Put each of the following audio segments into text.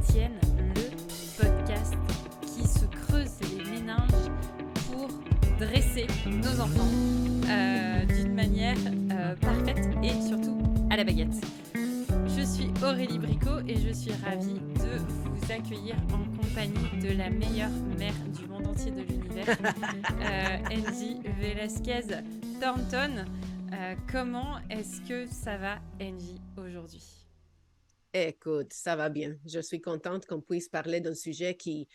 Chrétienne, le podcast qui se creuse les méninges pour dresser nos enfants d'une manière parfaite et surtout à la baguette. Je suis Aurélie Bricot et je suis ravie de vous accueillir en compagnie de la meilleure mère du monde entier de l'univers, Angie Velasquez Thornton. Comment est-ce que ça va, Angie, aujourd'hui? Écoute, ça va bien. Je suis contente qu'on puisse parler d'un sujet qui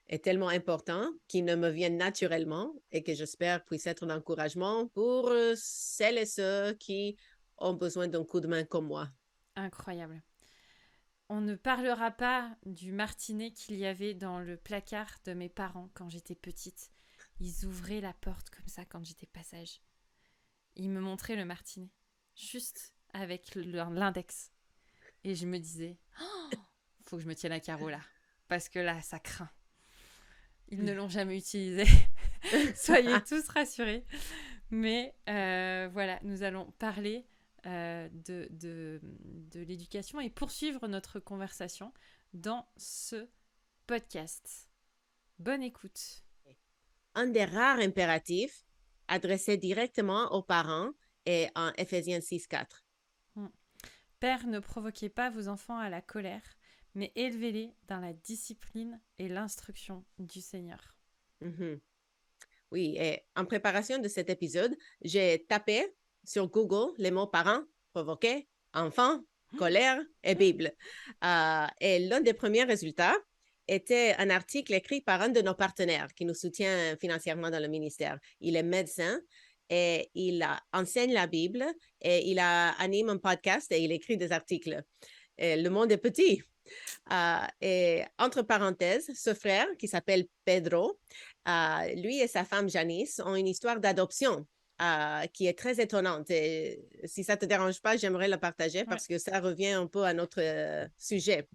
est tellement important, qui ne me vient naturellement et que j'espère puisse être d'encouragement pour celles et ceux qui ont besoin d'un coup de main comme moi. Incroyable. On ne parlera pas du martinet qu'il y avait dans le placard de mes parents quand j'étais petite. Ils ouvraient la porte comme ça quand j'étais passage. Ils me montraient le martinet, juste avec l'index. Et je me disais, faut que je me tienne à carreau là, parce que là, ça craint. Ils ne l'ont jamais utilisé. Soyez tous rassurés. Mais voilà, nous allons parler de l'éducation et poursuivre notre conversation dans ce podcast. Bonne écoute. Un des rares impératifs adressés directement aux parents est en Éphésiens 6,4. Pères, ne provoquez pas vos enfants à la colère, mais élevez-les dans la discipline et l'instruction du Seigneur. Mm-hmm. Oui, et en préparation de cet épisode, j'ai tapé sur Google les mots parents, provoquer, enfant, colère et Bible. Et l'un des premiers résultats était un article écrit par un de nos partenaires qui nous soutient financièrement dans le ministère. Il est médecin et il enseigne la Bible et il anime un podcast et il écrit des articles. Et le monde est petit. Et entre parenthèses, ce frère qui s'appelle Pedro, lui et sa femme Janice ont une histoire d'adoption qui est très étonnante. Et si ça ne te dérange pas, j'aimerais la partager parce que ça revient un peu à notre sujet.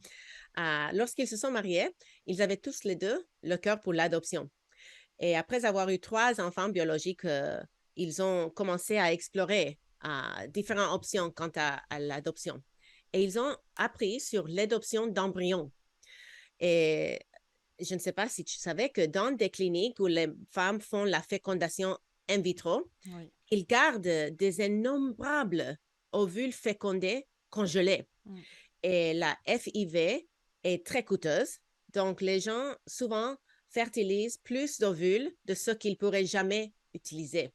Lorsqu'ils se sont mariés, ils avaient tous les deux le cœur pour l'adoption. Et après avoir eu 3 enfants biologiques, ils ont commencé à explorer différentes options quant à l'adoption. Et ils ont appris sur l'adoption d'embryons. Et je ne sais pas si tu savais que dans des cliniques où les femmes font la fécondation in vitro, ils gardent des innombrables ovules fécondés congelés. Et la FIV est très coûteuse. Donc, les gens souvent fertilisent plus d'ovules de ce qu'ils pourraient jamais utiliser.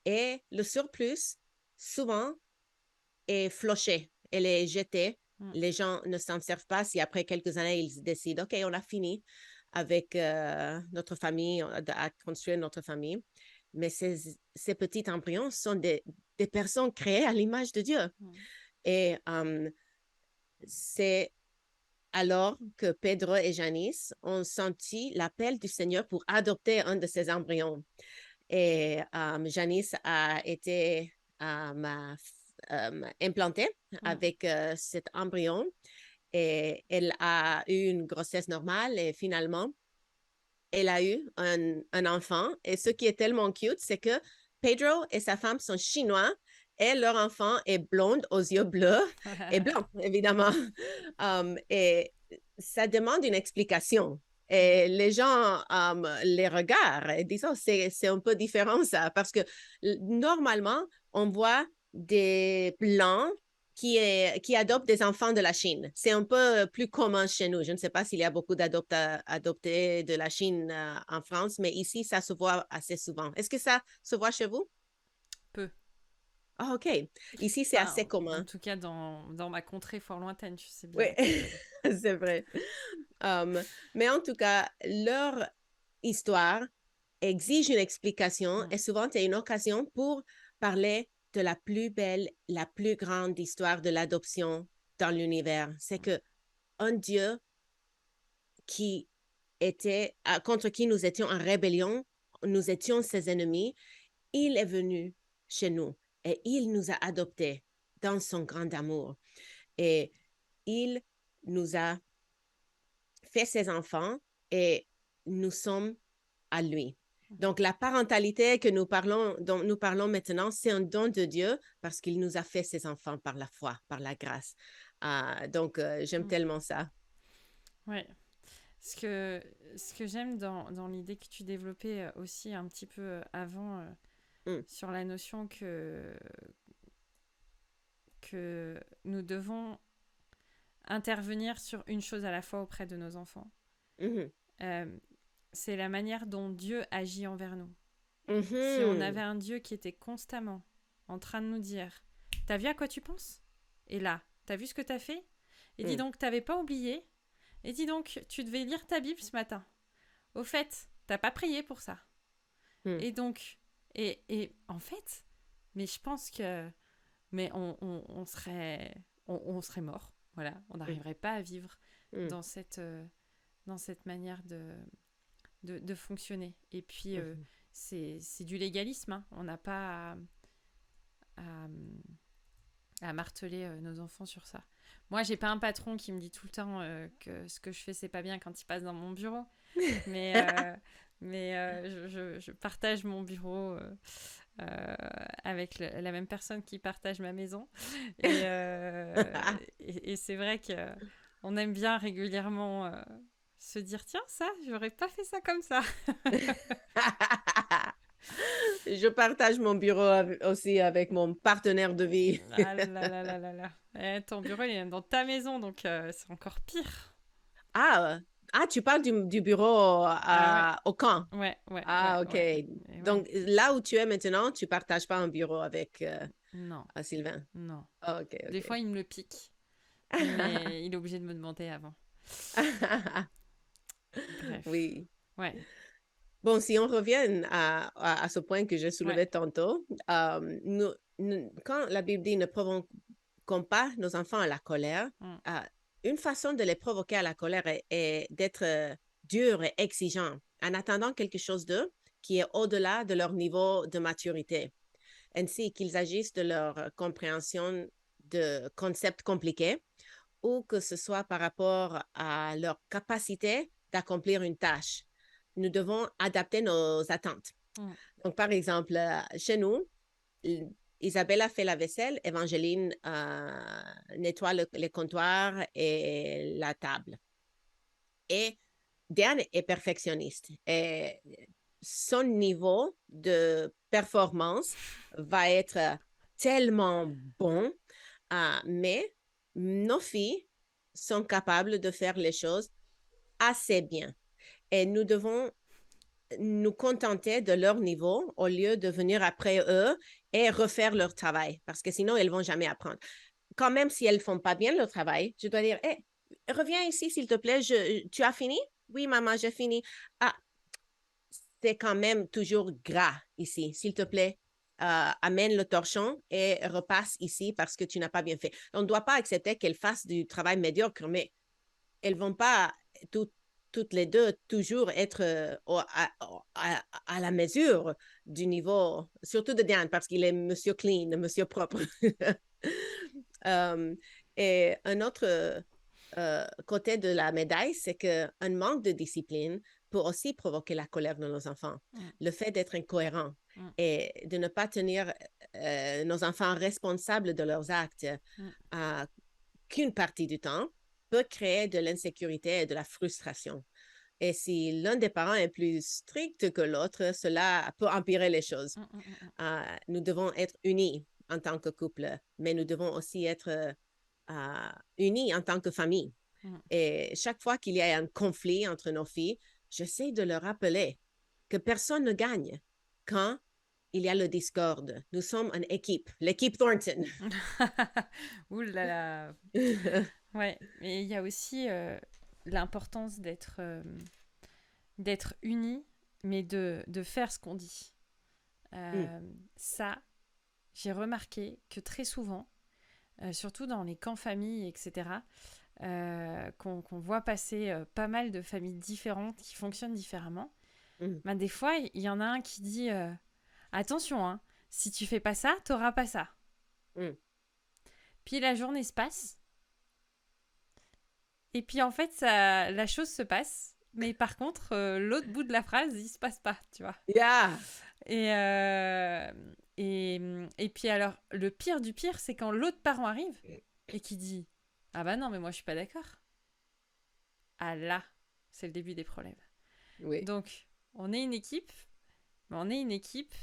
Et le surplus, souvent, est floché. Elle est jetée. Les gens ne s'en servent pas si après quelques années, ils décident, OK, on a fini avec notre famille, à construire notre famille. Mais ces petits embryons sont des personnes créées à l'image de Dieu. Et c'est alors que Pedro et Janice ont senti l'appel du Seigneur pour adopter un de ces embryons. Et Janice a été implantée avec cet embryon et elle a eu une grossesse normale et finalement, elle a eu un enfant. Et ce qui est tellement cute, c'est que Pedro et sa femme sont chinois et leur enfant est blonde aux yeux bleus et blanc, évidemment. Et ça demande une explication. Et les gens les regardent et disent, oh, c'est un peu différent ça, parce que normalement, on voit des blancs qui adoptent des enfants de la Chine. C'est un peu plus commun chez nous. Je ne sais pas s'il y a beaucoup d'adoptés de la Chine en France, mais ici, ça se voit assez souvent. Est-ce que ça se voit chez vous? Peu. Ah, OK. Ici, c'est assez En commun. tout cas, dans ma contrée fort lointaine, tu sais Oui, bien que... c'est vrai. Mais en tout cas, leur histoire exige une explication et souvent, c'est une occasion pour parler de la plus belle, la plus grande histoire de l'adoption dans l'univers. C'est que un Dieu qui était, contre qui nous étions en rébellion, nous étions ses ennemis, il est venu chez nous et il nous a adoptés dans son grand amour. Et il nous a fait ses enfants et nous sommes à lui. Donc, la parentalité dont nous parlons maintenant, c'est un don de Dieu parce qu'il nous a fait ses enfants par la foi, par la grâce. Donc, j'aime tellement ça. Ouais. Ce que j'aime dans l'idée que tu développais aussi un petit peu avant Mm, sur la notion que nous devons intervenir sur une chose à la fois auprès de nos enfants. mhm, Euh, c'est la manière dont Dieu agit envers nous. Si on avait mhm, un Dieu qui était constamment en train de nous dire t'as vu à quoi tu penses? Et là, t'as vu ce que t'as fait? Et dis mm, donc, t'avais pas oublié? Et dis donc, tu devais lire ta Bible ce matin. Au fait, t'as pas prié pour ça. mm, Et donc, et en fait, mais je pense que mais on serait mort. Voilà, on mm, n'arriverait pas à vivre mm, dans cette manière de fonctionner. Et puis, mhm. c'est du légalisme. Hein. On n'a pas à, à marteler nos enfants sur ça. Moi, j'ai pas un patron qui me dit tout le temps que ce que je fais, c'est pas bien quand il passe dans mon bureau. Mais, je partage mon bureau avec la même personne qui partage ma maison. Et c'est vrai qu'on aime bien régulièrement se dire tiens, ça, j'aurais pas fait ça comme ça. Je partage mon bureau aussi avec mon partenaire de vie. Ah là là là là là. Ton bureau, il est dans ta maison, donc c'est encore pire. Ah, tu parles du bureau Ah ouais, au camp. ouais, ouais, ouais, Ah, OK. ouais. Et ouais. Donc, là où tu es maintenant, tu partages pas un bureau avec Non, Sylvain. non. Ah, OK, Des OK. fois, il me le pique, mais il est obligé de me demander avant. Bref. Oui. Ouais, Bon, si on revient à ce point que je ouais. soulevais tantôt, quand la Bible dit ne provoquons pas nos enfants à la colère, Mm, euh, une façon de les provoquer à la colère est d'être dur et exigeant en attendant quelque chose d'eux qui est au-delà de leur niveau de maturité, ainsi qu'ils agissent de leur compréhension de concepts compliqués ou que ce soit par rapport à leur capacité d'accomplir une tâche. Nous devons adapter nos attentes. mm. Donc, par exemple, chez nous, Isabella fait la vaisselle, Evangeline nettoie les comptoirs et la table. Et Diane est perfectionniste. Et son niveau de performance va être tellement bon, mais nos filles sont capables de faire les choses assez bien. Et nous devons nous contenter de leur niveau au lieu de venir après eux et refaire leur travail, parce que sinon, elles ne vont jamais apprendre. Quand même, si elles ne font pas bien leur travail, je dois dire, hey, reviens ici, s'il te plaît, tu as fini? Oui, maman, j'ai fini. Ah, c'est quand même toujours gras ici, s'il te plaît. Amène le torchon et repasse ici parce que tu n'as pas bien fait. On ne doit pas accepter qu'elles fassent du travail médiocre, mais elles vont pas tout, toutes les deux toujours être à la mesure du niveau, surtout de Diane, parce qu'il est monsieur clean, monsieur propre. euh, et un autre côté de la médaille, c'est qu'un manque de discipline peut aussi provoquer la colère de nos enfants. Mm, Le fait d'être incohérent mm, et de ne pas tenir nos enfants responsables de leurs actes mm. euh, qu'une partie du temps peut créer de l'insécurité et de la frustration. Et si l'un des parents est plus strict que l'autre, cela peut empirer les choses. Mm, mm, mm, mm. Nous devons être unis en tant que couple, mais nous devons aussi être unis en tant que famille. Mm. Et chaque fois qu'il y a un conflit entre nos filles, j'essaie de leur rappeler que personne ne gagne quand il y a le discorde. Nous sommes une équipe, l'équipe Thornton. Ouh là là. Ouais, mais il y a aussi l'importance d'être unis, mais de faire ce qu'on dit. Mm, Ça, j'ai remarqué que très souvent, surtout dans les camps familles, etc., qu'on voit passer pas mal de familles différentes qui fonctionnent différemment, mm, ben des fois, il y en a un qui dit attention, hein, si tu fais pas ça, t'auras pas ça. mm. Puis la journée se passe, et puis en fait, ça, la chose se passe, mais par contre, l'autre bout de la phrase, il se passe pas, tu vois. Yeah. Et, euh, et puis alors, le pire du pire, c'est quand l'autre parent arrive et qui dit ah bah non, mais moi je suis pas d'accord. ah là, c'est le début des problèmes. Oui. Donc, on est une équipe, mais on est une équipe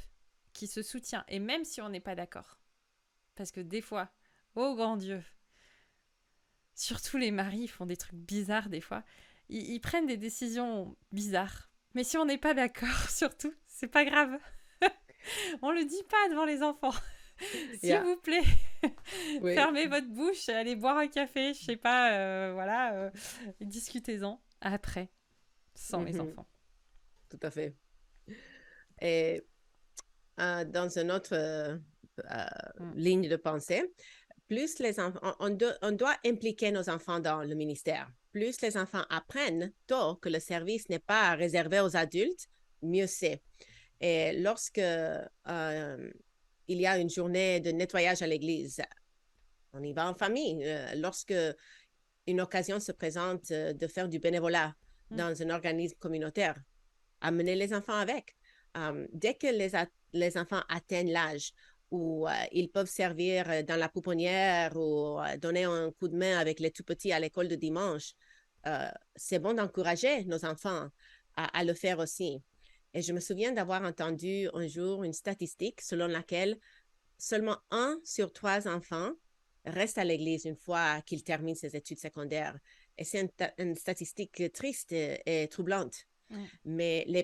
qui se soutient. Et même si on n'est pas d'accord, parce que des fois, oh grand Dieu, surtout les maris font des trucs bizarres des fois, ils prennent des décisions bizarres. Mais si on n'est pas d'accord, surtout, c'est pas grave. On le dit pas devant les enfants. S'il Yeah. vous plaît, Oui. fermez votre bouche, allez boire un café, je sais pas, voilà, discutez-en après, sans les Mhm. enfants. Tout à fait. Et dans une autre Mm. ligne de pensée, plus les enfants, on doit impliquer nos enfants dans le ministère. Plus les enfants apprennent tôt que le service n'est pas réservé aux adultes, mieux c'est. Et lorsque il y a une journée de nettoyage à l'église, on y va en famille. Lorsque une occasion se présente de faire du bénévolat Mm. dans un organisme communautaire, amener les enfants avec. Dès que les enfants atteignent l'âge où ils peuvent servir dans la pouponnière ou donner un coup de main avec les tout-petits à l'école de dimanche, c'est bon d'encourager nos enfants à le faire aussi. Et je me souviens d'avoir entendu un jour une statistique selon laquelle seulement 1 sur 3 enfants reste à l'église une fois qu'il termine ses études secondaires. Et c'est une statistique triste et troublante. Mm. Mais les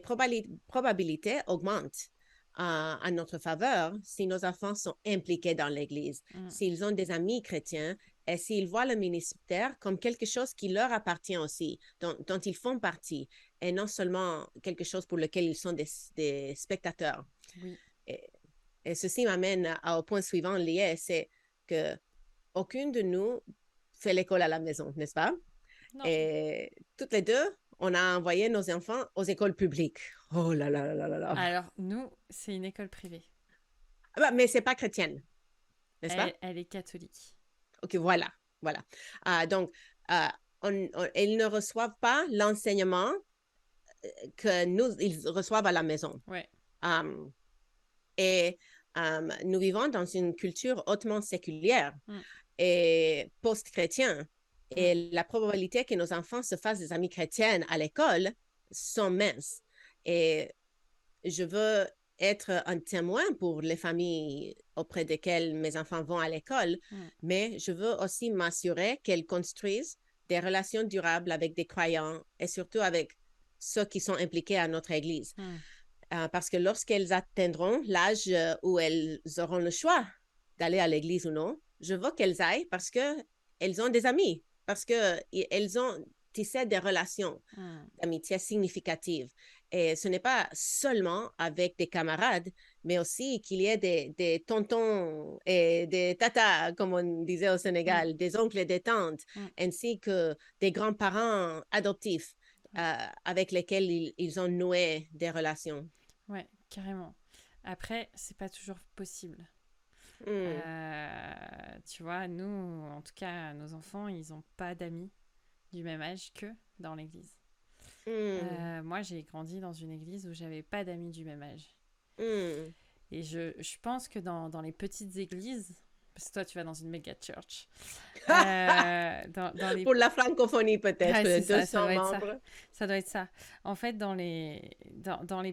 probabilités augmentent en notre faveur si nos enfants sont impliqués dans l'Église, Mm. s'ils ont des amis chrétiens et s'ils voient le ministère comme quelque chose qui leur appartient aussi, dont ils font partie, et non seulement quelque chose pour lequel ils sont des spectateurs. Oui. Et, et ceci m'amène au point suivant lié, c'est que aucune de nous fait l'école à la maison, n'est-ce pas? Non. Et toutes les deux, on a envoyé nos enfants aux écoles publiques. Oh là là là là là. Alors, nous, c'est une école privée. Ah bah, mais c'est pas chrétienne, n'est-ce pas? Elle est catholique. Ok, voilà, voilà. Donc, euh, ils ne reçoivent pas l'enseignement que nous, ils reçoivent à la maison. Ouais. Um, et nous vivons dans une culture hautement séculière Mm. et post-chrétien. Mm. Et la probabilité que nos enfants se fassent des amis chrétiennes à l'école sont minces. Et je veux être un témoin pour les familles auprès desquelles mes enfants vont à l'école, Mm. mais je veux aussi m'assurer qu'elles construisent des relations durables avec des croyants et surtout avec ceux qui sont impliqués à notre Église. Mm. Parce que lorsqu'elles atteindront l'âge où elles auront le choix d'aller à l'église ou non, je veux qu'elles aillent parce qu'elles ont des amis, parce qu'elles ont tissé des relations Mm. d'amitié significatives. Et ce n'est pas seulement avec des camarades, mais aussi qu'il y ait des tontons et des tatas, comme on disait au Mm. Sénégal, des oncles et des tantes, Mm. ainsi que des grands-parents adoptifs Ouais. avec lesquels ils ont noué des relations. Ouais, carrément. Après, c'est pas toujours possible. Mm, Tu vois, nous, en tout cas, nos enfants, ils ont pas d'amis du même âge qu'eux dans l'église. mm, Moi, j'ai grandi dans une église où j'avais pas d'amis du même âge. mm. Et je pense que dans les petites églises, parce que toi, tu vas dans une méga church, dans les... Pour la francophonie, Ouais, peut-être, c'est ça, ça 200 doit être ça. membres. Ça doit être ça. En fait, dans les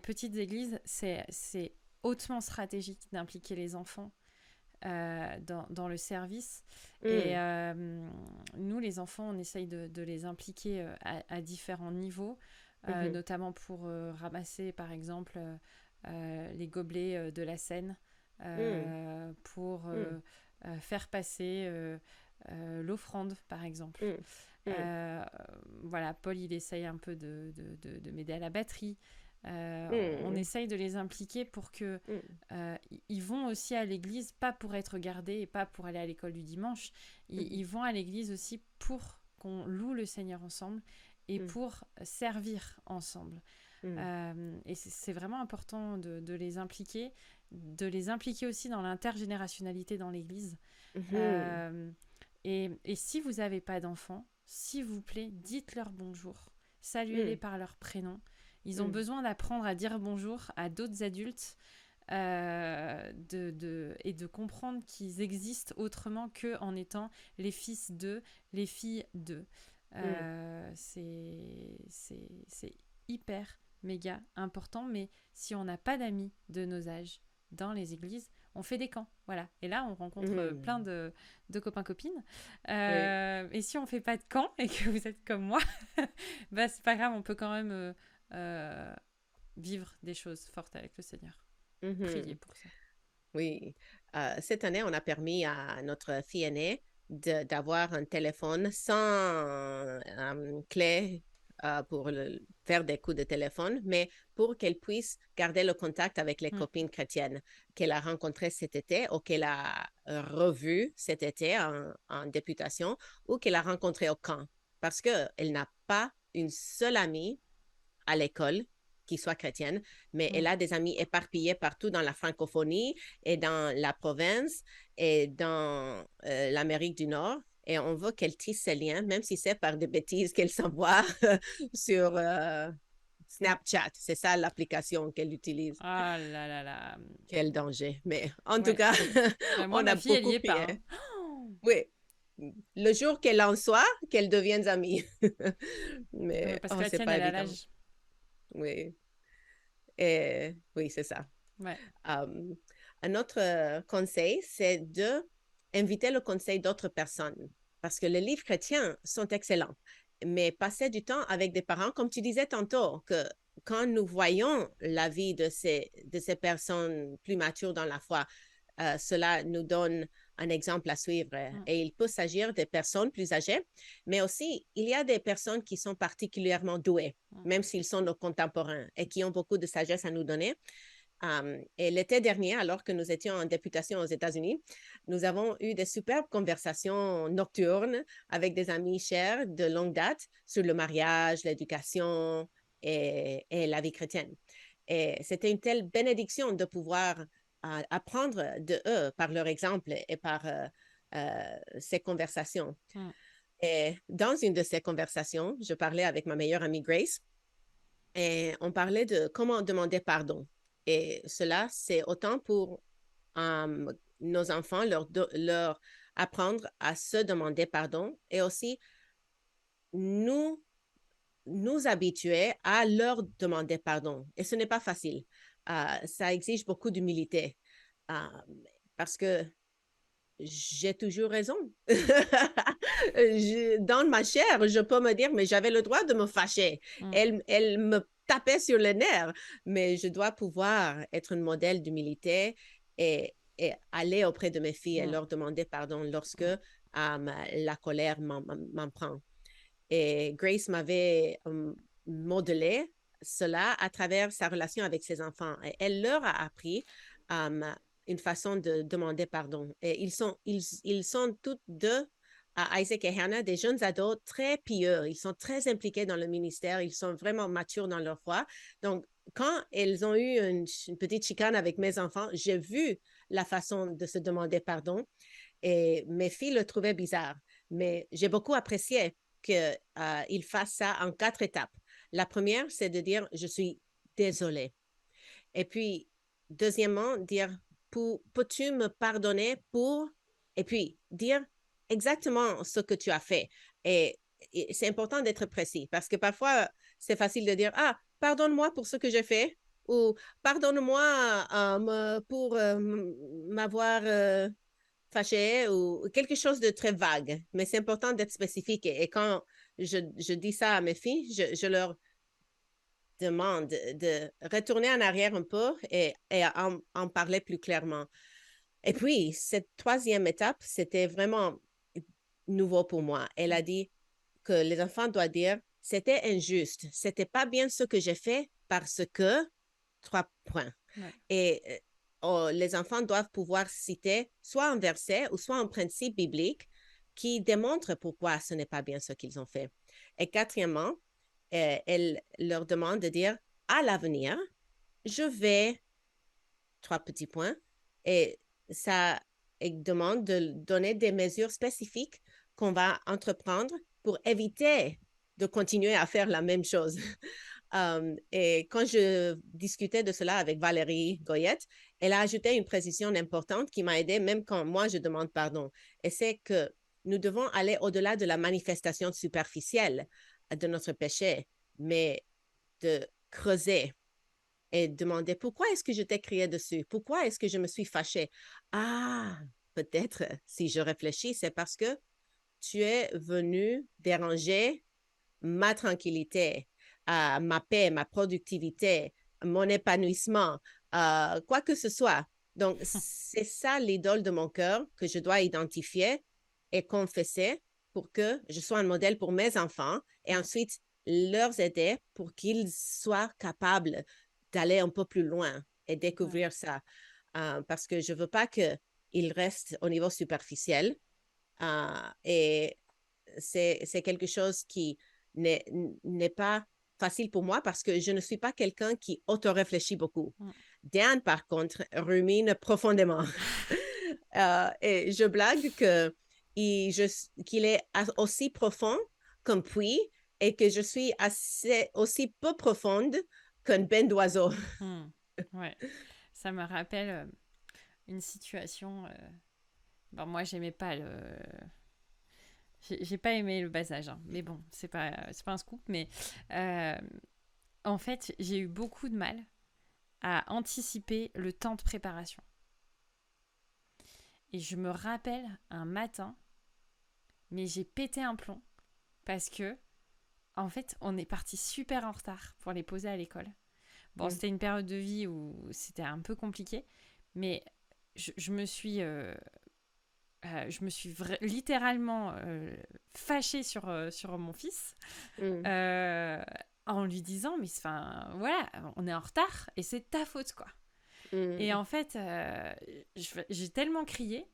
petites églises, c'est hautement stratégique d'impliquer les enfants dans le service. Et Mm, nous, les enfants, on essaye de les impliquer à différents niveaux, mhm, notamment pour ramasser, par exemple, les gobelets de la Seine, mm, pour mm, faire passer l'offrande, par exemple. mm, mm, Euh, voilà, Paul, il essaye un peu de m'aider à la batterie. On mm, essaye de les impliquer pour que mm, ils vont aussi à l'église, pas pour être gardés et pas pour aller à l'école du dimanche. mhm, Ils vont à l'église aussi pour qu'on loue le Seigneur ensemble et mm, pour servir ensemble. mm, Et c'est vraiment important de les impliquer aussi dans l'intergénérationnalité dans l'église. mhm, Euh, et si vous n'avez pas d'enfants, s'il vous plaît, dites-leur bonjour. Saluez-les mm, par leur prénom. Ils ont mm, besoin d'apprendre à dire bonjour à d'autres adultes et de comprendre qu'ils existent autrement qu'en étant les fils d'eux, les filles d'eux. Mm. C'est hyper, méga important. Mais si on n'a pas d'amis de nos âges dans les églises, on fait des camps. Voilà. Et là, on rencontre plein Mhm. de copains-copines. Oui. Et si on fait pas de camp et que vous êtes comme moi, bah, c'est pas grave, on peut quand même euh, vivre des choses fortes avec le Seigneur. Prier Mhm. pour ça. Oui. Cette année, on a permis à notre fille aînée d'avoir un téléphone sans clé pour faire des coups de téléphone, mais pour qu'elle puisse garder le contact avec les Mm. copines chrétiennes qu'elle a rencontrées cet été ou qu'elle a revues cet été en députation ou qu'elle a rencontrées au camp. Parce qu'elle n'a pas une seule amie à l'école qui soit chrétienne, mais elle Mm. a des amis éparpillés partout dans la francophonie et dans la province et dans l'Amérique du Nord. Et on veut qu'elle tisse ses liens, même si c'est par des bêtises qu'elle s'envoie sur Snapchat. C'est ça l'application qu'elle utilise. Ah là là là. Quel danger. Mais en tout Ouais. cas, Bah, moi, on ma a fille, elle y beaucoup est pas. prié. Hein. Oh, Oui, le jour qu'elle en soit, qu'elle devienne amie. ouais, Mais parce que oh, la c'est tienne, pas elle a évident. l'âge. Oui. Et oui, c'est ça. Ouais. Um, un autre conseil, c'est de inviter le conseil d'autres personnes parce que les livres chrétiens sont excellents. Mais passer du temps avec des parents, comme tu disais tantôt, que quand nous voyons la vie de ces personnes plus matures dans la foi, cela nous donne un exemple à suivre. Mm. Et il peut s'agir des personnes plus âgées, mais aussi il y a des personnes qui sont particulièrement douées, Mm. même s'ils sont nos contemporains et qui ont beaucoup de sagesse à nous donner. Et l'été dernier, alors que nous étions en députation aux États-Unis, nous avons eu des superbes conversations nocturnes avec des amis chers de longue date sur le mariage, l'éducation et la vie chrétienne. Et c'était une telle bénédiction de pouvoir apprendre de eux par leur exemple et par ces conversations. Mm. Et dans une de ces conversations, je parlais avec ma meilleure amie Grace et on parlait de comment demander pardon. Et cela, c'est autant pour nos enfants, leur apprendre à se demander pardon et aussi nous, nous habituer à leur demander pardon. Et ce n'est pas facile. Ça exige beaucoup d'humilité euh, parce que j'ai toujours raison. Dans ma chair, je peux me dire, mais j'avais le droit de me fâcher. Mm. Elle me tapait sur les nerfs, mais je dois pouvoir être un modèle d'humilité et aller auprès de mes filles et Mm. leur demander pardon lorsque Mm. la colère m'en prend. Et Grace m'avait modelé cela à travers sa relation avec ses enfants. Et elle leur a appris une façon de demander pardon. Et ils sont toutes deux, Isaac et Hannah, des jeunes ados très pieux. Ils sont très impliqués dans le ministère. Ils sont vraiment matures dans leur foi. Donc, quand elles ont eu une petite chicane avec mes enfants, j'ai vu la façon de se demander pardon. Et mes filles le trouvaient bizarre. Mais j'ai beaucoup apprécié qu'il fasse ça en 4 étapes. La première, c'est de dire je suis désolée. Et puis, deuxièmement, dire peux-tu me pardonner pour. Et puis, dire exactement ce que tu as fait. Et c'est important d'être précis parce que parfois, c'est facile de dire ah, pardonne-moi pour ce que j'ai fait ou pardonne-moi pour m'avoir fâché ou quelque chose de très vague. Mais c'est important d'être spécifique. Et quand je dis ça à mes filles, je leur demande de retourner en arrière un peu et en parler plus clairement. Et puis, cette troisième étape, c'était vraiment nouveau pour moi. Elle a dit que les enfants doivent dire, c'était injuste, c'était pas bien ce que j'ai fait parce que, 3 points. Ouais. Et les enfants doivent pouvoir citer soit un verset ou soit un principe biblique qui démontre pourquoi ce n'est pas bien ce qu'ils ont fait. Et quatrièmement, elle leur demande de dire, à l'avenir, je vais, 3 petits points, et ça demande de donner des mesures spécifiques qu'on va entreprendre pour éviter de continuer à faire la même chose. Et quand je discutais de cela avec Valérie Goyette, elle a ajouté une précision importante qui m'a aidée même quand moi je demande pardon. Et c'est que nous devons aller au-delà de la manifestation superficielle de notre péché, mais de creuser et demander pourquoi est-ce que je t'ai crié dessus? Pourquoi est-ce que je me suis fâchée? Ah, peut-être, si je réfléchis, c'est parce que tu es venu déranger ma tranquillité, ma paix, ma productivité, mon épanouissement, quoi que ce soit. Donc, c'est ça l'idole de mon cœur que je dois identifier et confesser pour que je sois un modèle pour mes enfants et ensuite leur aider pour qu'ils soient capables d'aller un peu plus loin et Ouais. découvrir ça. Parce que je ne veux pas qu'ils restent au niveau superficiel. Et c'est quelque chose qui n'est pas facile pour moi parce que je ne suis pas quelqu'un qui auto-réfléchit beaucoup. Mm. Dan, par contre, rumine profondément. Et je blague qu'il est aussi profond qu'un puits et que je suis aussi peu profonde qu'un bain d'oiseau. Mm. Ouais. Ça me rappelle une situation. Bon, moi, j'aimais pas le. J'ai pas aimé le bas âge, hein. Mais bon, c'est pas un scoop. Mais euh, en fait, j'ai eu beaucoup de mal à anticiper le temps de préparation. Et je me rappelle un matin, mais j'ai pété un plomb parce que, en fait, on est parti super en retard pour les poser à l'école. Bon, Mm. c'était une période de vie où c'était un peu compliqué, mais je me suis littéralement fâchée sur mon fils Mm. euh, en lui disant mais enfin voilà, on est en retard et c'est ta faute quoi. Et Mm. en fait, j'ai tellement crié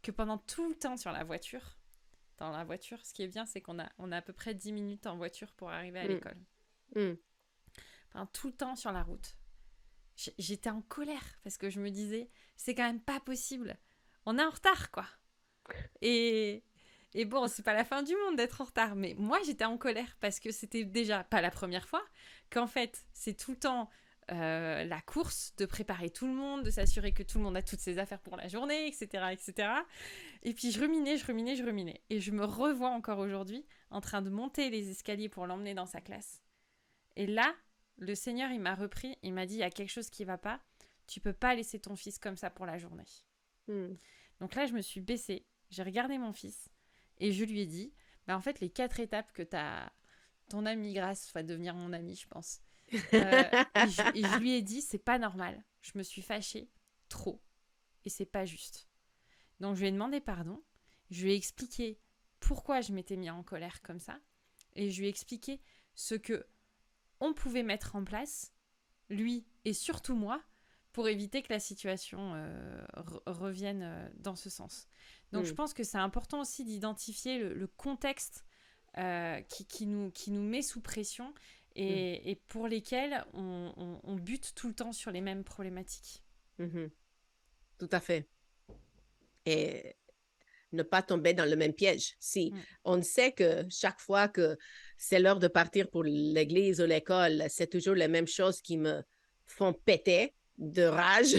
que pendant tout le temps dans la voiture, ce qui est bien, c'est qu'on a à peu près 10 minutes en voiture pour arriver à Mm. l'école. Mm. Pendant tout le temps sur la route, j'étais en colère parce que je me disais, c'est quand même pas possible. On est en retard, quoi. Et, et bon, c'est pas la fin du monde d'être en retard, mais moi j'étais en colère parce que c'était déjà pas la première fois qu'en fait c'est tout le temps la course de préparer tout le monde, de s'assurer que tout le monde a toutes ses affaires pour la journée, etc., etc. Et puis je ruminais. Et je me revois encore aujourd'hui en train de monter les escaliers pour l'emmener dans sa classe. Et là, le Seigneur, il m'a repris, il m'a dit, il y a quelque chose qui va pas, tu peux pas laisser ton fils comme ça pour la journée. Mm. Donc là, je me suis baissée, j'ai regardé mon fils et je lui ai dit, bah en fait, les 4 étapes que ton ami Grace va devenir mon ami, je pense. Et je lui ai dit, c'est pas normal. Je me suis fâchée trop et c'est pas juste. Donc je lui ai demandé pardon, je lui ai expliqué pourquoi je m'étais mis en colère comme ça et je lui ai expliqué ce que on pouvait mettre en place, lui et surtout moi, pour éviter que la situation revienne dans ce sens. Donc je Mm. pense que c'est important aussi d'identifier le contexte qui nous met sous pression Mm. et pour lesquels on bute tout le temps sur les mêmes problématiques. Mhm. Tout à fait. Et ne pas tomber dans le même piège. Si Mm. on sait que chaque fois que c'est l'heure de partir pour l'église ou l'école, c'est toujours les mêmes choses qui me font péter de rage,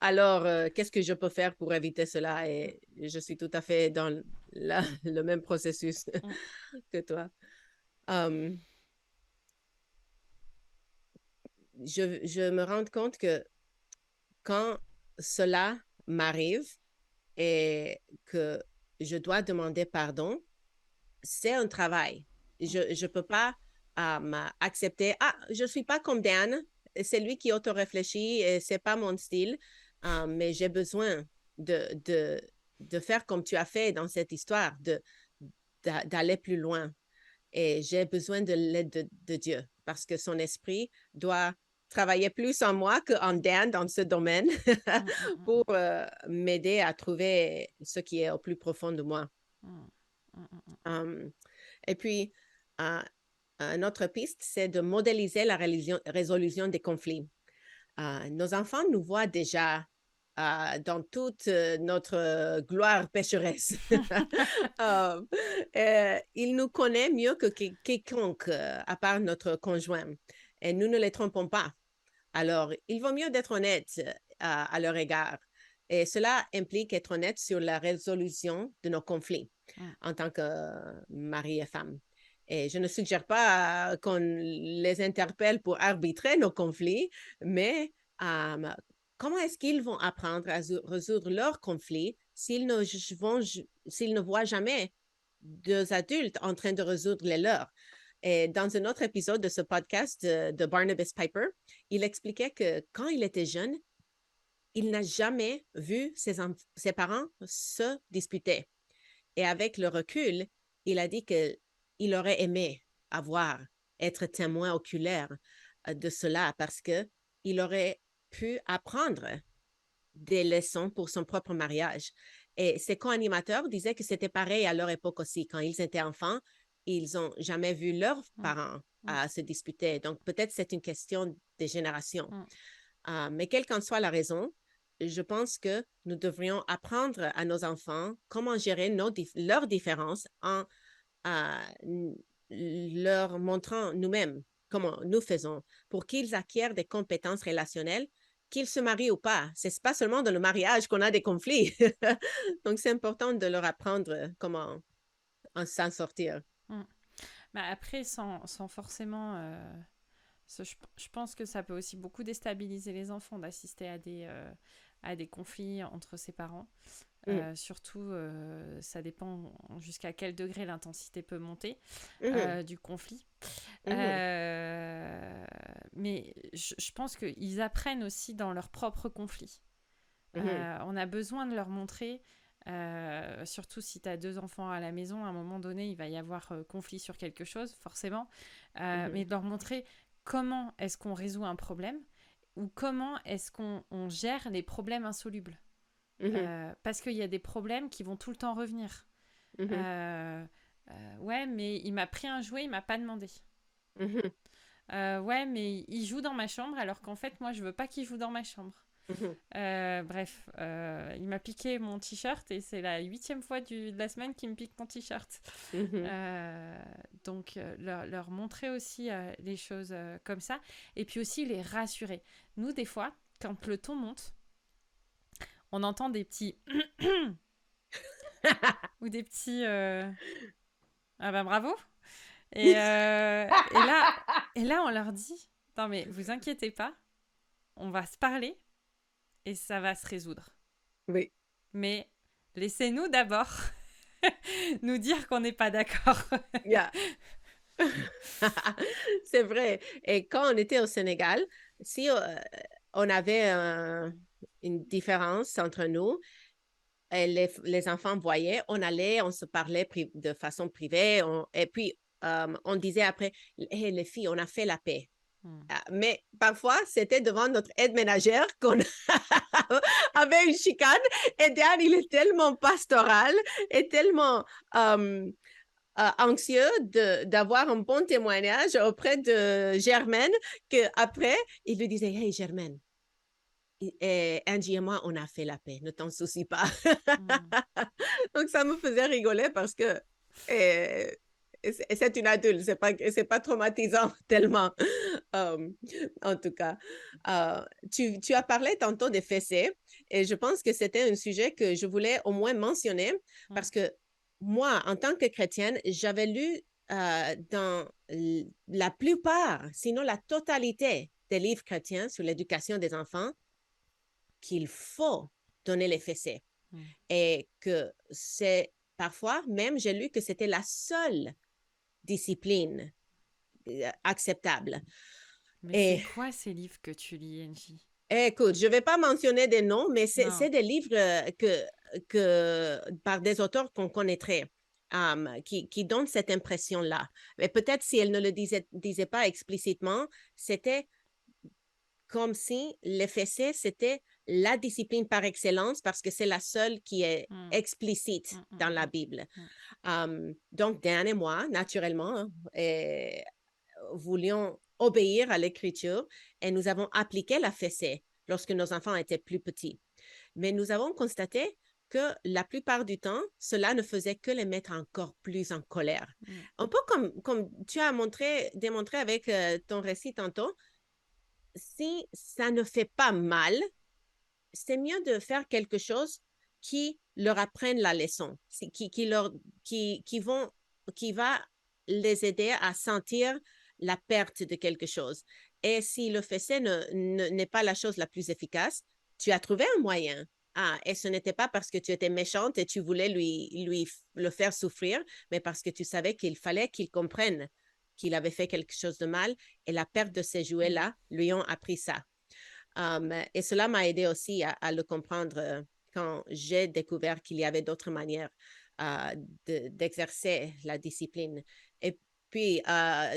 alors qu'est-ce que je peux faire pour éviter cela? Et je suis tout à fait dans le même processus Mm. que toi. Um, je me rends compte que quand cela m'arrive et que je dois demander pardon, c'est un travail. Je ne peux pas accepter, ah, je ne suis pas comme Dan, c'est lui qui auto-réfléchit et ce n'est pas mon style, mais j'ai besoin de, de, de faire comme tu as fait dans cette histoire, d'aller plus loin. Et j'ai besoin de l'aide de Dieu parce que son esprit doit travailler plus en moi qu'en Dan dans ce domaine Mm, mm, pour m'aider à trouver ce qui est au plus profond de moi. mm, mm, mm, mm. Um, et puis, euh, une autre piste, c'est de modéliser la résolution des conflits. Nos enfants nous voient déjà dans toute notre gloire pécheresse. Euh, ils nous connaissent mieux que quiconque, à part notre conjoint. Et nous ne les trompons pas. Alors, il vaut mieux d'être honnête à leur égard. Et cela implique être honnête sur la résolution de nos conflits. en tant que mari et femme. Et je ne suggère pas qu'on les interpelle pour arbitrer nos conflits, mais comment est-ce qu'ils vont apprendre à résoudre leurs conflits s'ils ne voient jamais deux adultes en train de résoudre les leurs? Et dans un autre épisode de ce podcast de Barnabas Piper, il expliquait que quand il était jeune, il n'a jamais vu ses parents se disputer. Et avec le recul, il a dit qu'il aurait aimé être témoin oculaire de cela parce qu'il aurait pu apprendre des leçons pour son propre mariage. Et ses co-animateurs disaient que c'était pareil à leur époque aussi. Quand ils étaient enfants, ils n'ont jamais vu leurs parents se disputer. Donc, peut-être c'est une question de génération. Mais quelle qu'en soit la raison, je pense que nous devrions apprendre à nos enfants comment gérer leurs différences en leur montrant nous-mêmes comment nous faisons pour qu'ils acquièrent des compétences relationnelles, qu'ils se marient ou pas. Ce n'est pas seulement dans le mariage qu'on a des conflits. Donc, c'est important de leur apprendre comment s'en sortir. Bah après, sans forcément... je pense que ça peut aussi beaucoup déstabiliser les enfants d'assister à des conflits entre ses parents. Surtout, ça dépend jusqu'à quel degré l'intensité peut monter du conflit. Mais je pense qu'ils apprennent aussi dans leurs propres conflits. On a besoin de leur montrer, surtout si tu as 2 enfants à la maison, à un moment donné, il va y avoir conflit sur quelque chose, forcément. Mais de leur montrer comment est-ce qu'on résout un problème ou comment est-ce qu'on gère les problèmes insolubles. Parce qu'il y a des problèmes qui vont tout le temps revenir. Ouais, mais il m'a pris un jouet, il m'a pas demandé. Ouais, mais il joue dans ma chambre alors qu'en fait, moi, je veux pas qu'il joue dans ma chambre. Bref, il m'a piqué mon t-shirt et c'est la 8e fois de la semaine qu'il me pique mon t-shirt. Donc, leur montrer aussi les choses comme ça et puis aussi les rassurer. Nous, des fois, quand le ton monte, on entend des petits ou des petits ah ben bravo. Et là, on leur dit non mais vous inquiétez pas, on va se parler et ça va se résoudre. Oui. Mais laissez-nous d'abord nous dire qu'on n'est pas d'accord. C'est vrai. Et quand on était au Sénégal, si on avait une différence entre nous, et les enfants voyaient, on se parlait de façon privée, et puis on disait après, hey, les filles, on a fait la paix. Mais parfois, c'était devant notre aide ménagère qu'on avait une chicane. Et Dan, il est tellement pastoral et tellement anxieux d'avoir un bon témoignage auprès de Germaine qu'après, il lui disait, hey Germaine, et Angie et moi, on a fait la paix, ne t'en soucie pas. Donc, ça me faisait rigoler parce que c'est une adulte, c'est pas traumatisant tellement, en tout cas. Tu as parlé tantôt des fessées et je pense que c'était un sujet que je voulais au moins mentionner parce que moi, en tant que chrétienne, j'avais lu dans la plupart, sinon la totalité des livres chrétiens sur l'éducation des enfants, qu'il faut donner les fessées. Et que c'est parfois, même j'ai lu que c'était la seule discipline acceptable. Mais c'est quoi ces livres que tu lis, Angie? Écoute, je ne vais pas mentionner des noms, mais c'est des livres par des auteurs qu'on connaîtrait. Qui donnent cette impression-là. Mais peut-être si elle ne le disait pas explicitement, c'était comme si les fessées, c'était la discipline par excellence parce que c'est la seule qui est explicite dans la Bible. Donc, Dan et moi, naturellement, voulions obéir à l'Écriture et nous avons appliqué la fessée lorsque nos enfants étaient plus petits. Mais nous avons constaté que la plupart du temps, cela ne faisait que les mettre encore plus en colère. Un peu comme tu as démontré avec ton récit tantôt, si ça ne fait pas mal, c'est mieux de faire quelque chose qui leur apprenne la leçon, qui va les aider à sentir la perte de quelque chose. Et si le fessé n'est pas la chose la plus efficace, tu as trouvé un moyen. Ah, et ce n'était pas parce que tu étais méchante et tu voulais lui le faire souffrir, mais parce que tu savais qu'il fallait qu'il comprenne qu'il avait fait quelque chose de mal et la perte de ces jouets-là lui ont appris ça. Et cela m'a aidé aussi à le comprendre quand j'ai découvert qu'il y avait d'autres manières d'exercer la discipline. Et puis,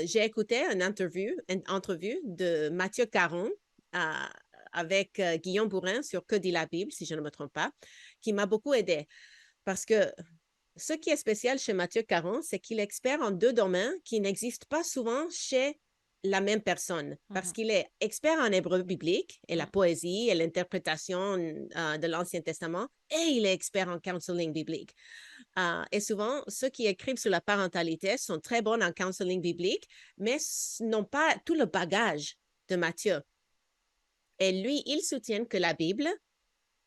j'ai écouté une entrevue de Mathieu Caron avec Guillaume Bourrin sur Que dit la Bible, si je ne me trompe pas, qui m'a beaucoup aidé. Parce que ce qui est spécial chez Mathieu Caron, c'est qu'il est expert en deux domaines qui n'existent pas souvent chez la même personne, parce qu'il est expert en hébreu biblique et la poésie et l'interprétation de l'Ancien Testament, et il est expert en counseling biblique. Et souvent, ceux qui écrivent sur la parentalité sont très bons en counseling biblique, mais n'ont pas tout le bagage de Matthieu. Et lui, il soutient que la Bible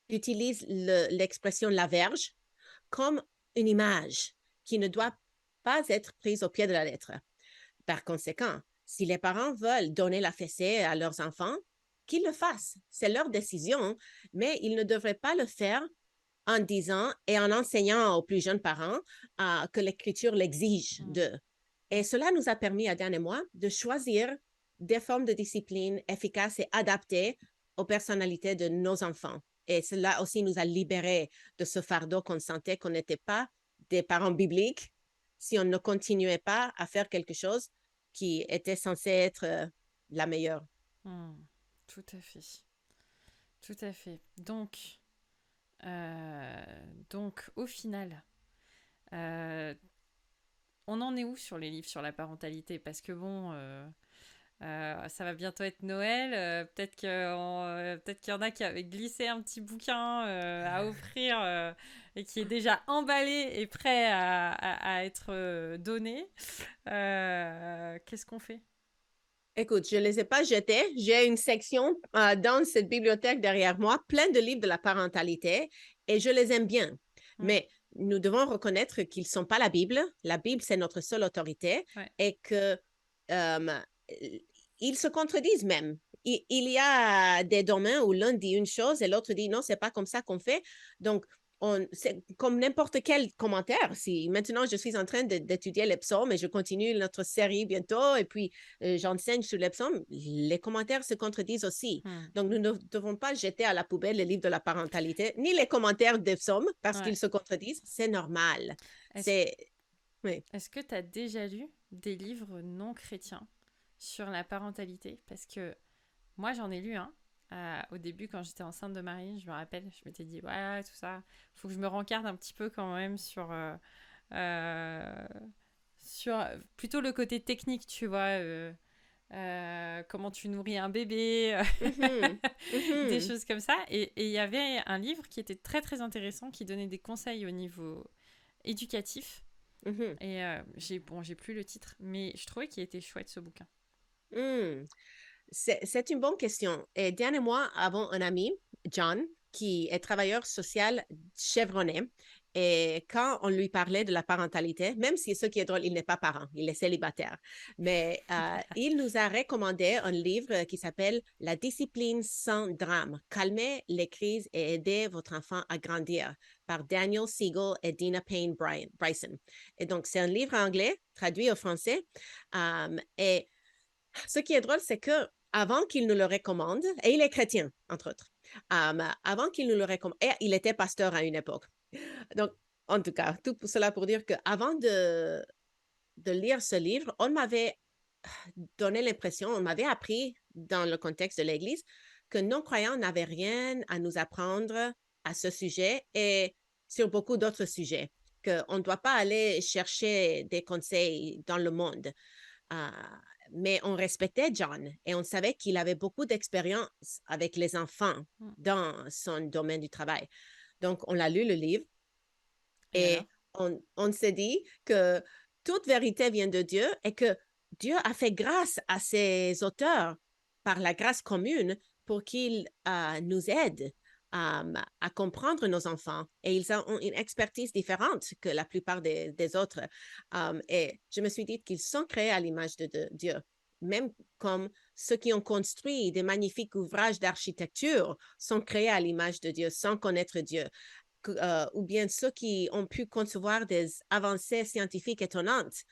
utilise l'expression la verge comme une image qui ne doit pas être prise au pied de la lettre. Par conséquent, si les parents veulent donner la fessée à leurs enfants, qu'ils le fassent. C'est leur décision, mais ils ne devraient pas le faire en disant et en enseignant aux plus jeunes parents que l'Écriture l'exige d'eux. Et cela nous a permis, à Dan et moi, de choisir des formes de discipline efficaces et adaptées aux personnalités de nos enfants. Et cela aussi nous a libérés de ce fardeau qu'on sentait qu'on n'était pas des parents bibliques si on ne continuait pas à faire quelque chose qui était censé être la meilleure. Tout à fait. Tout à fait. Donc au final, on en est où sur les livres sur la parentalité? Parce que bon, ça va bientôt être Noël. Peut-être qu'il y en a qui avaient glissé un petit bouquin à offrir et qui est déjà emballé et prêt à être donné. Qu'est-ce qu'on fait? Écoute, je ne les ai pas jetés. J'ai une section dans cette bibliothèque derrière moi, plein de livres de la parentalité, et je les aime bien. Mais nous devons reconnaître qu'ils ne sont pas la Bible. La Bible, c'est notre seule autorité et qu'ils se contredisent même. Il y a des domaines où l'un dit une chose et l'autre dit non, c'est pas comme ça qu'on fait. Donc, c'est comme n'importe quel commentaire. Si maintenant je suis en train d'étudier les psaumes et je continue notre série bientôt et puis j'enseigne sur les psaumes, les commentaires se contredisent aussi. Donc nous ne devons pas jeter à la poubelle les livres de la parentalité, ni les commentaires des psaumes parce qu'ils se contredisent. C'est normal. Est-ce que tu as déjà lu des livres non chrétiens sur la parentalité? Parce que moi j'en ai lu un. Au début, quand j'étais enceinte de Marie, je me rappelle, je m'étais dit, ouais, tout ça, faut que je me rencarde un petit peu quand même sur plutôt le côté technique, tu vois, comment tu nourris un bébé, des choses comme ça. Et il y avait un livre qui était très, très intéressant, qui donnait des conseils au niveau éducatif. Et j'ai plus le titre, mais je trouvais qu'il était chouette, ce bouquin. C'est une bonne question. Et Diane et moi avons un ami, John, qui est travailleur social chevronné. Et quand on lui parlait de la parentalité, même si ce qui est drôle, il n'est pas parent, il est célibataire, mais il nous a recommandé un livre qui s'appelle La discipline sans drame, calmer les crises et aider votre enfant à grandir, par Daniel Siegel et Dina Payne Bryson. Et donc, c'est un livre anglais traduit au français. Et ce qui est drôle, c'est que avant qu'il nous le recommande, et il est chrétien, entre autres, avant qu'il nous le recommande, et il était pasteur à une époque. Donc, en tout cas, tout cela pour dire qu'avant de lire ce livre, on m'avait donné l'impression, on m'avait appris dans le contexte de l'Église que non-croyants n'avaient rien à nous apprendre à ce sujet et sur beaucoup d'autres sujets, qu'on ne doit pas aller chercher des conseils dans le monde. Mais on respectait John et on savait qu'il avait beaucoup d'expérience avec les enfants dans son domaine du travail. Donc, on a lu le livre et on s'est dit que toute vérité vient de Dieu et que Dieu a fait grâce à ses auteurs par la grâce commune pour qu'ils nous aident à comprendre nos enfants et ils ont une expertise différente que la plupart des autres. Et je me suis dit qu'ils sont créés à l'image de Dieu, même comme ceux qui ont construit des magnifiques ouvrages d'architecture sont créés à l'image de Dieu sans connaître Dieu. Ou bien ceux qui ont pu concevoir des avancées scientifiques étonnantes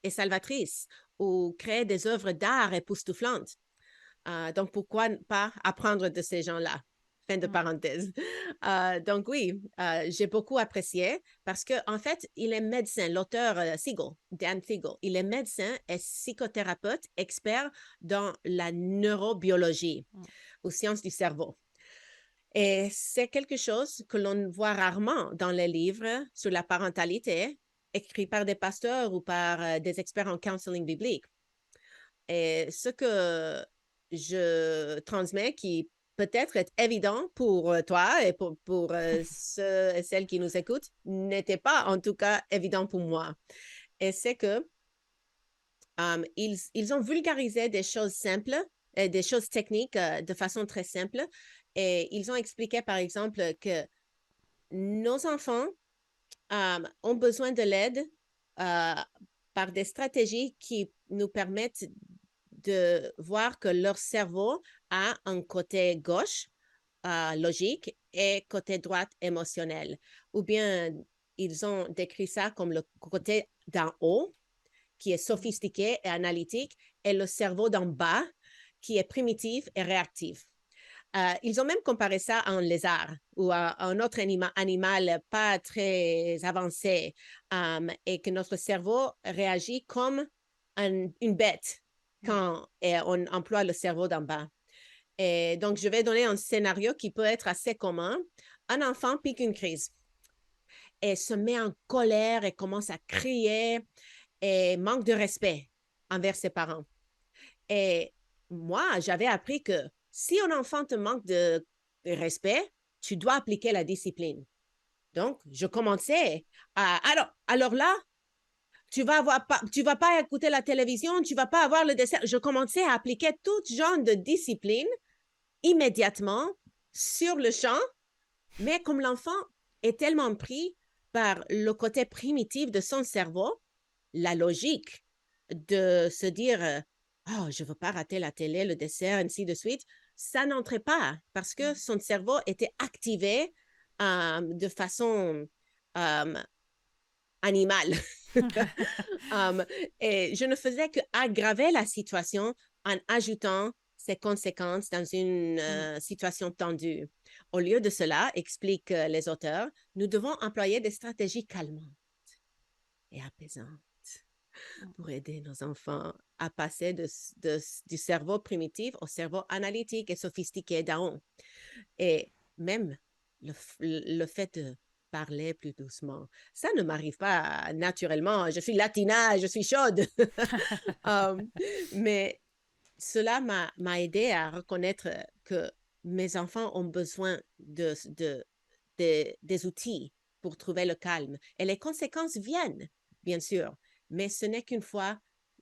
et salvatrices ou créer des œuvres d'art époustouflantes. Donc, pourquoi pas apprendre de ces gens-là? Fin de parenthèse. Donc, oui, j'ai beaucoup apprécié parce qu'en fait, il est médecin, l'auteur Siegel, Dan Siegel. Il est médecin et psychothérapeute expert dans la neurobiologie aux sciences du cerveau. Et c'est quelque chose que l'on voit rarement dans les livres sur la parentalité écrits par des pasteurs ou par des experts en counseling biblique. Et ce que je transmets qui peut-être est évident pour toi et pour ceux et celles qui nous écoutent, n'était pas en tout cas évident pour moi. Et c'est que ils ont vulgarisé des choses simples, des choses techniques de façon très simple. Et ils ont expliqué, par exemple, que nos enfants ont besoin de l'aide par des stratégies qui nous permettent de voir que leur cerveau a un côté gauche logique et côté droite émotionnel. Ou bien, ils ont décrit ça comme le côté d'en haut, qui est sophistiqué et analytique, et le cerveau d'en bas, qui est primitif et réactif. Ils ont même comparé ça à un lézard ou à un autre animal pas très avancé et que notre cerveau réagit comme une bête quand on emploie le cerveau d'en bas. Et donc, je vais donner un scénario qui peut être assez commun. Un enfant pique une crise et se met en colère et commence à crier et manque de respect envers ses parents. Et moi, j'avais appris que si un enfant te manque de respect, tu dois appliquer la discipline. Donc, je commençais à... Alors là, tu vas pas écouter la télévision, tu vas pas avoir le dessert. Je commençais à appliquer tout genre de discipline immédiatement sur le champ, mais comme l'enfant est tellement pris par le côté primitif de son cerveau, la logique de se dire oh, je ne veux pas rater la télé, le dessert, ainsi de suite, ça n'entrait pas parce que son cerveau était activé de façon animale. Et je ne faisais qu'aggraver la situation en ajoutant ces conséquences dans une situation tendue. Au lieu de cela, expliquent les auteurs, nous devons employer des stratégies calmantes et apaisantes pour aider nos enfants à passer du cerveau primitif au cerveau analytique et sophistiqué d'Aaron. Et même le fait de parler plus doucement, ça ne m'arrive pas naturellement. Je suis latina, je suis chaude. Mais cela m'a aidé à reconnaître que mes enfants ont besoin des outils pour trouver le calme. Et les conséquences viennent, bien sûr, mais ce n'est qu'une fois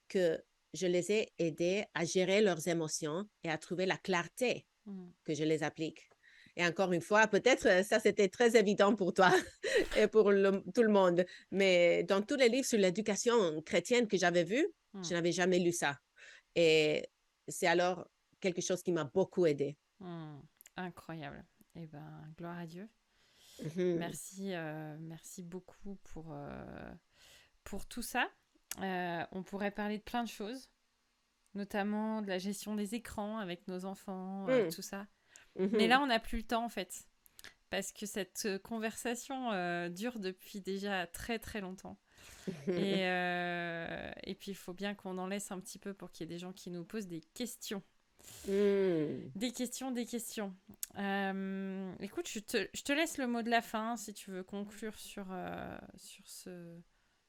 que je les ai aidés à gérer leurs émotions et à trouver la clarté que je les applique. Et encore une fois, peut-être ça, c'était très évident pour toi et pour tout le monde. Mais dans tous les livres sur l'éducation chrétienne que j'avais vus, je n'avais jamais lu ça. Et c'est alors quelque chose qui m'a beaucoup aidé. Incroyable. Eh ben, gloire à Dieu. Merci, merci beaucoup pour tout ça. On pourrait parler de plein de choses, notamment de la gestion des écrans avec nos enfants, tout ça. Mais là, on n'a plus le temps, en fait, parce que cette conversation dure depuis déjà très, très longtemps. Et puis, il faut bien qu'on en laisse un petit peu pour qu'il y ait des gens qui nous posent des questions. Des questions. Écoute, je te laisse le mot de la fin si tu veux conclure sur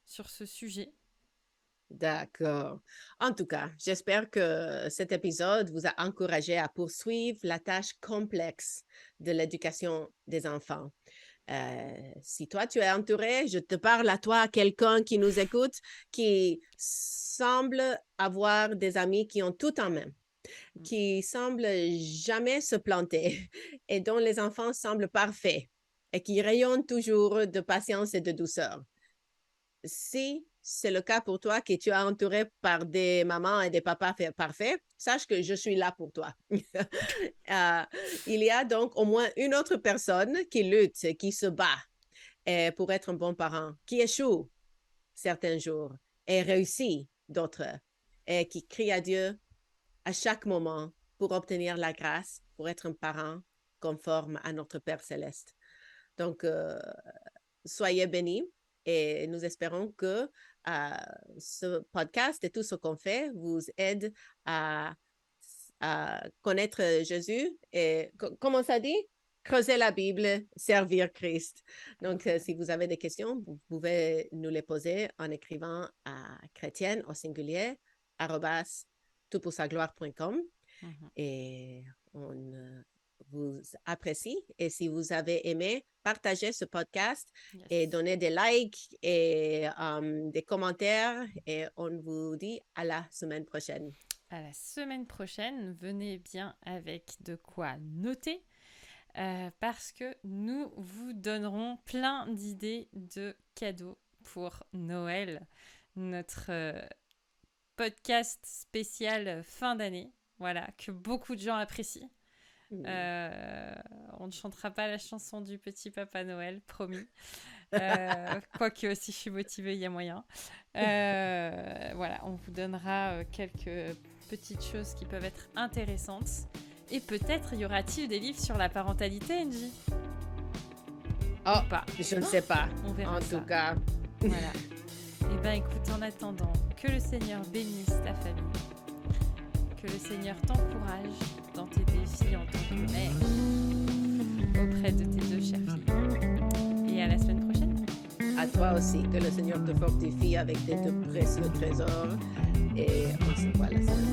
ce sujet. D'accord. En tout cas, j'espère que cet épisode vous a encouragé à poursuivre la tâche complexe de l'éducation des enfants. Si toi, tu es entouré, je te parle à toi, quelqu'un qui nous écoute, qui semble avoir des amis qui ont tout en main. qui semble jamais se planter et dont les enfants semblent parfaits et qui rayonnent toujours de patience et de douceur. Si c'est le cas pour toi, que tu es entouré par des mamans et des papas parfaits, sache que je suis là pour toi. Il y a donc au moins une autre personne qui lutte, qui se bat pour être un bon parent, qui échoue certains jours et réussit d'autres, et qui crie à Dieu à chaque moment pour obtenir la grâce, pour être un parent conforme à notre Père céleste. Donc, soyez bénis et nous espérons que ce podcast et tout ce qu'on fait vous aide à connaître Jésus et, comme on s'est dit, creuser la Bible, servir Christ. Donc, si vous avez des questions, vous pouvez nous les poser en écrivant à chrétienne au singulier @toutpoursagloire.com et on vous apprécie. Et si vous avez aimé, partagez ce podcast et donnez des likes et des commentaires. Et on vous dit à la semaine prochaine. À la semaine prochaine, venez bien avec de quoi noter parce que nous vous donnerons plein d'idées de cadeaux pour Noël, notre podcast spécial fin d'année, voilà, que beaucoup de gens apprécient. On ne chantera pas la chanson du petit Papa Noël, promis. Quoique, si je suis motivée, il y a moyen. Voilà, on vous donnera quelques petites choses qui peuvent être intéressantes. Et peut-être y aura-t-il des livres sur la parentalité, Angie? Oh, pas. Je ne sais pas. On verra en ça. tout cas. Voilà. Eh bien, écoute, en attendant, que le Seigneur bénisse ta famille. Que le Seigneur t'encourage dans tes défis en tant que mère auprès de tes deux chères filles. Et à la semaine prochaine. À toi aussi, que le Seigneur te fortifie avec tes deux précieux trésors. Et on se voit la semaine